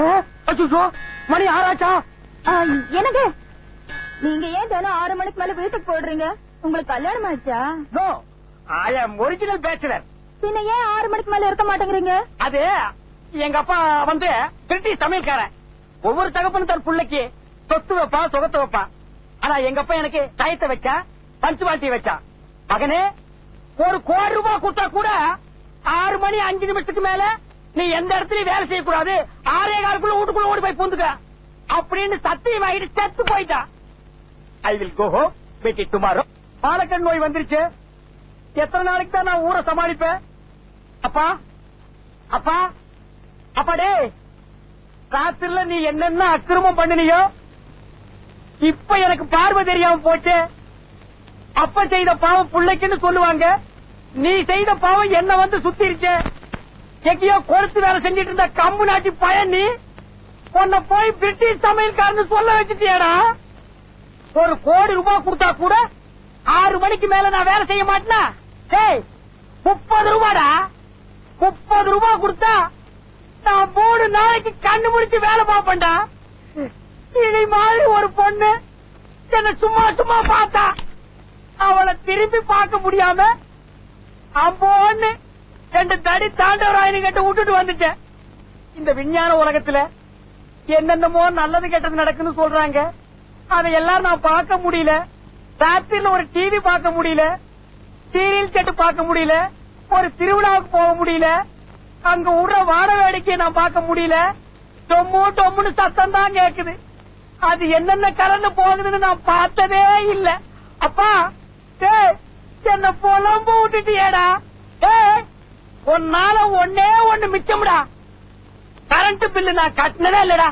மணி 6 ஆச்சா? எனக்கு நீங்க ஏன் தினம் 6 மணிக்கு மேல வீட்டுக்கு போடுறீங்க? உங்களுக்கு கல்யாணம் ஆயிடுச்சா? நோ, ஐ அம் ஒரிஜினல் பேச்சுலர். பின்ன ஏன் 6 மணிக்கு மேல இருக்க மாட்டேங்கிறீங்க? அது எங்க அப்பா வந்து பிரிட்டிஷ் சமையல்காரன். ஒவ்வொரு தகப்பனும் தன் பிள்ளைக்கு சொத்து வைப்பா, சுகத்தை வைப்பா. ஆனா எங்க அப்பா எனக்கு டயத்தை வச்சா, பஞ்சுவாலிட்டி வச்சா. மகனே, 1 கோடி ரூபாய் கொடுத்தா கூட 6 மணி 5 நிமிஷத்துக்கு மேல நீ எந்த இடத்துலயும் வேலை செய்யக்கூடாது, 6:15 வீட்டுக்குள்ள ஓடி போய் பூந்துக்க அப்படின்னு சத்தியம் ஆகிட்டு செத்து போயிட்டா. I will go home, meet it tomorrow. பாலக்கண் நோய் வந்துருச்சு. எத்தனை நாளைக்கு தான் நான் ஊரை சமாளிப்பேன்? அப்பா அப்பா அப்பாடே, ராத்திரில நீ என்னென்ன அக்கிரமம் பண்ணினியோ இப்ப எனக்கு பார்வை தெரியாம போச்சு. அப்ப செய்த பாவம் பிள்ளைக்குன்னு சொல்லுவாங்க, நீ செய்த பாவம் என்ன வந்து சுத்திருச்சு. எங்கேயோ கொளுத்து வேலை செஞ்சிட்டு இருந்த கம்பு நாட்டி பயன் நீ உன்னை போய் பிரிட்டிஷ் சமையல்காரன்னு சொல்ல வச்சுட்டியாடா. 1 கோடி ரூபாய் கொடுத்தா கூட 6 மணிக்கு மேல நான் வேலை செய்ய மாட்டேனா? 30 ரூபாடா. 30 ரூபாய் கொடுத்தா நான் 3 நாளைக்கு கண்ணு முடிச்சு வேலை பார்ப்பேன்டா. இதை மாதிரி ஒரு பொண்ணு என்ன சும்மா சும்மா பார்த்தா அவளை திரும்பி பார்க்க முடியாம அம்போன்னு 2 தடி தாண்டவராயனு கிட்ட விட்டுட்டு வந்துட்டேன். இந்த விஞ்ஞான உலகத்துல என்னென்னமோ நல்லது கெட்டது நடக்குன்னு சொல்றாங்க. அதையெல்லாம் நான் பார்க்க முடியல. ராத்திரில ஒரு டிவி பார்க்க முடியல, சீரியல் செட்டு பார்க்க முடியல, ஒரு திருவிழாவுக்கு போக முடியல, அங்க விடுற வாட வேடிக்கையை நான் பார்க்க முடியல. டொம்மு டொம்முன்னு சத்தம் தான் கேக்குது. அது என்னென்ன கலந்து போகுதுன்னு நான் பார்த்ததே இல்ல. அப்பா, என்ன புலம்பு விட்டுட்டியேடா. உன்னால ஒன்னே ஒண்ணு மிச்சம்டா, கரண்ட் பில்லு நான் கட்டினதே இல்லடா.